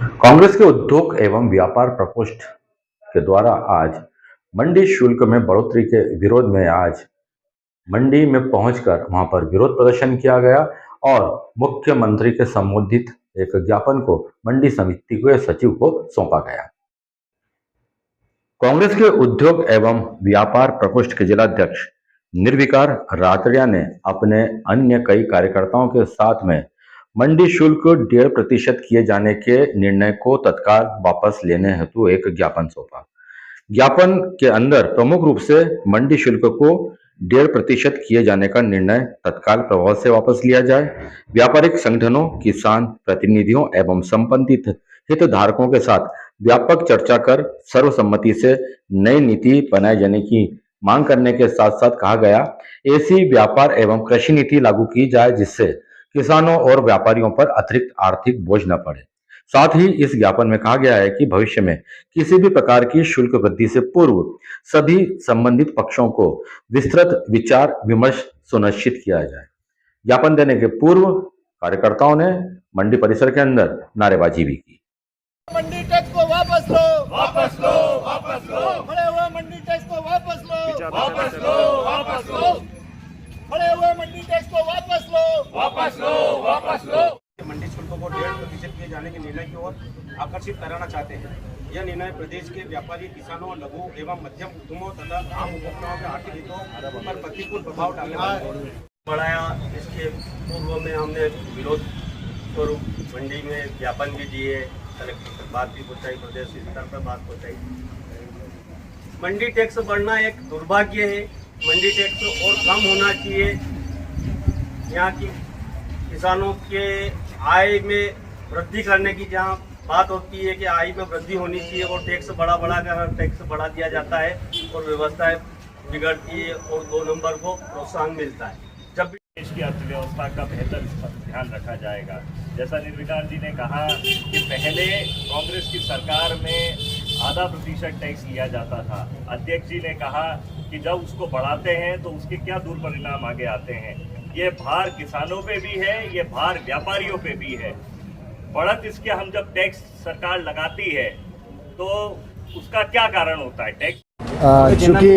कांग्रेस के उद्योग एवं व्यापार प्रकोष्ठ के द्वारा आज मंडी शुल्क में बढ़ोतरी के विरोध में आज मंडी में पहुंचकर वहां पर विरोध प्रदर्शन किया गया और मुख्यमंत्री के संबोधित एक ज्ञापन को मंडी समिति के सचिव को सौंपा गया। कांग्रेस के उद्योग एवं व्यापार प्रकोष्ठ के जिलाध्यक्ष निर्विकार रातड़िया ने अपने अन्य कई कार्यकर्ताओं के साथ में मंडी शुल्क 1.5% किए जाने के निर्णय को तत्काल वापस लेने हेतु एक ज्ञापन सौंपा। ज्ञापन के अंदर प्रमुख रूप से मंडी शुल्क को 1.5% किए जाने का निर्णय तत्काल प्रभाव से वापस लिया जाए, व्यापारिक संगठनों, किसान प्रतिनिधियों एवं संबंधित हितधारकों के साथ व्यापक चर्चा कर सर्वसम्मति से नई नीति बनाए जाने की मांग करने के साथ साथ कहा गया ऐसी व्यापार एवं कृषि नीति लागू की जाए जिससे किसानों और व्यापारियों पर अतिरिक्त आर्थिक बोझ न पड़े। साथ ही इस ज्ञापन में कहा गया है कि भविष्य में किसी भी प्रकार की शुल्क वृद्धि से पूर्व सभी संबंधित पक्षों को विस्तृत विचार विमर्श सुनिश्चित किया जाए। ज्ञापन देने के पूर्व कार्यकर्ताओं ने मंडी परिसर के अंदर नारेबाजी भी की। मंडी टैक्स को वापस लो, वापस लो, वापस लो, खड़े हुए मंडी टैक्स को वापस लो, वापस लो, वापस लो, खड़े हुए मंडी टैक्स को वापस लो, वापस लो, वापस लो। मंडी शुल्क को 1.5% किए जाने के निर्णय की ओर आकर्षित कराना चाहते हैं। यह निर्णय प्रदेश के व्यापारी, किसानों, लघु एवं मध्यम उद्यमों तथा आम उपभोक्ताओं के आर्थिक हितों पर प्रतिकूल प्रभाव डालने वाला है। बढ़ाया, इसके पूर्व में हमने विरोध स्वरूप मंडी में ज्ञापन भी दिए, कलेक्टर तक बात भी पहुंचाई, प्रदेश स्तर पर बात पहुंचाई। मंडी टैक्स बढ़ना एक दुर्भाग्य है। मंडी टैक्स और कम होना चाहिए। यहाँ की किसानों के आय में वृद्धि करने की जहाँ बात होती है कि आय में वृद्धि होनी चाहिए और टैक्स टैक्स बढ़ा दिया जाता है और व्यवस्थाएं बिगड़ती है और 2 नंबर को प्रोत्साहन मिलता है। जब भी देश की अर्थव्यवस्था का बेहतर ध्यान रखा जाएगा। जैसा निर्विकार जी ने कहा कि पहले कांग्रेस की सरकार में 0.5% टैक्स लिया जाता था। अध्यक्ष जी ने कहा कि जब उसको बढ़ाते हैं तो उसके क्या दुष्परिणाम आगे आते हैं। ये भार किसानों पे भी है, ये भार व्यापारियों पे भी है। बढ़त इसके हम जब टैक्स सरकार लगाती है तो उसका क्या कारण होता है टैक्स? चूँकि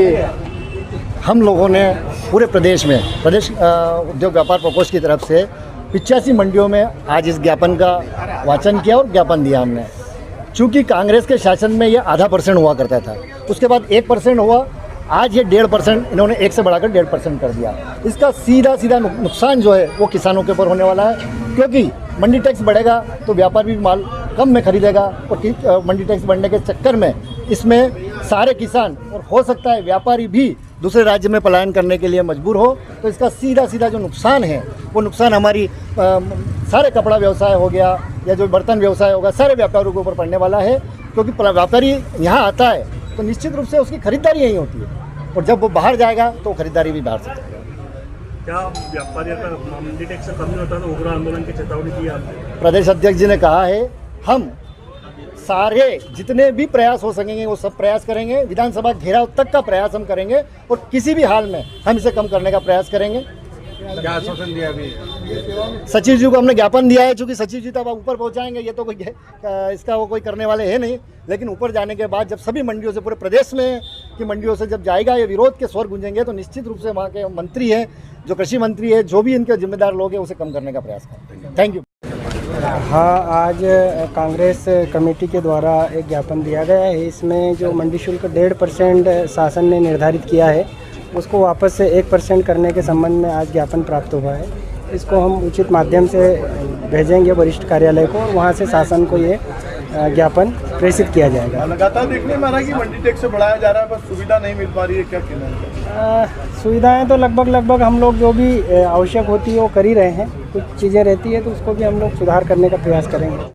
हम लोगों ने पूरे प्रदेश उद्योग व्यापार प्रकोष्ठ की तरफ से 85 मंडियों में आज इस ज्ञापन का वाचन किया और ज्ञापन दिया हमने। चूँकि कांग्रेस के शासन में ये 0.5% हुआ करता था, उसके बाद 1% हुआ, आज ये 1.5% इन्होंने 1 से बढ़ाकर 1.5% कर दिया। इसका सीधा नुकसान जो है वो किसानों के ऊपर होने वाला है, क्योंकि मंडी टैक्स बढ़ेगा तो व्यापारी भी माल कम में खरीदेगा और मंडी टैक्स बढ़ने के चक्कर में इसमें सारे किसान और हो सकता है व्यापारी भी दूसरे राज्य में पलायन करने के लिए मजबूर हो। तो इसका सीधा जो नुकसान है वो नुकसान हमारी सारे कपड़ा व्यवसाय हो गया या जो बर्तन व्यवसाय होगा, सारे व्यापारियों के ऊपर पड़ने वाला है। क्योंकि व्यापारी यहाँ आता है तो निश्चित रूप से उसकी खरीदारी यहीं होती है और जब वो बाहर जाएगा तो खरीदारी भी बाहर से करेगा। क्या व्यापारियों का मंडी टैक्स कम नहीं होता तो उग्र आंदोलन की चेतावनी दी आपने? प्रदेश अध्यक्ष जी ने कहा है हम सारे जितने भी प्रयास हो सकेंगे वो सब प्रयास करेंगे। विधानसभा घेराव तक का प्रयास हम करेंगे और किसी भी हाल में हम इसे कम करने का प्रयास करेंगे। क्या आश्वासन दिया अभी? सचिव जी को हमने ज्ञापन दिया है। चूँकि सचिव जी तब ऊपर पहुंचाएंगे, ये तो कोई इसका वो कोई करने वाले हैं नहीं, लेकिन ऊपर जाने के बाद जब सभी मंडियों से, पूरे प्रदेश में की मंडियों से जब जाएगा ये विरोध के स्वर गूंजेंगे तो निश्चित रूप से वहाँ के मंत्री हैं, जो कृषि मंत्री है, जो भी इनके जिम्मेदार लोग हैं, उसे कम करने का प्रयास करेंगे। Thank you. हाँ, आज कांग्रेस कमेटी के द्वारा एक ज्ञापन दिया गया है। इसमें जो मंडी शुल्क 1.5% शासन ने निर्धारित किया है उसको वापस से 1% करने के संबंध में आज ज्ञापन प्राप्त हुआ है। इसको हम उचित माध्यम से भेजेंगे वरिष्ठ कार्यालय को और वहाँ से शासन को ये ज्ञापन प्रेषित किया जाएगा। लगातार देखने में आ रहा है कि मंडी टैक्स बढ़ाया जा रहा है, बस सुविधा नहीं मिल पा रही है, क्या कहना है? सुविधाएं तो लगभग हम लोग जो भी आवश्यक होती है वो कर ही रहे हैं। कुछ चीज़ें रहती है तो उसको भी हम लोग सुधार करने का प्रयास करेंगे।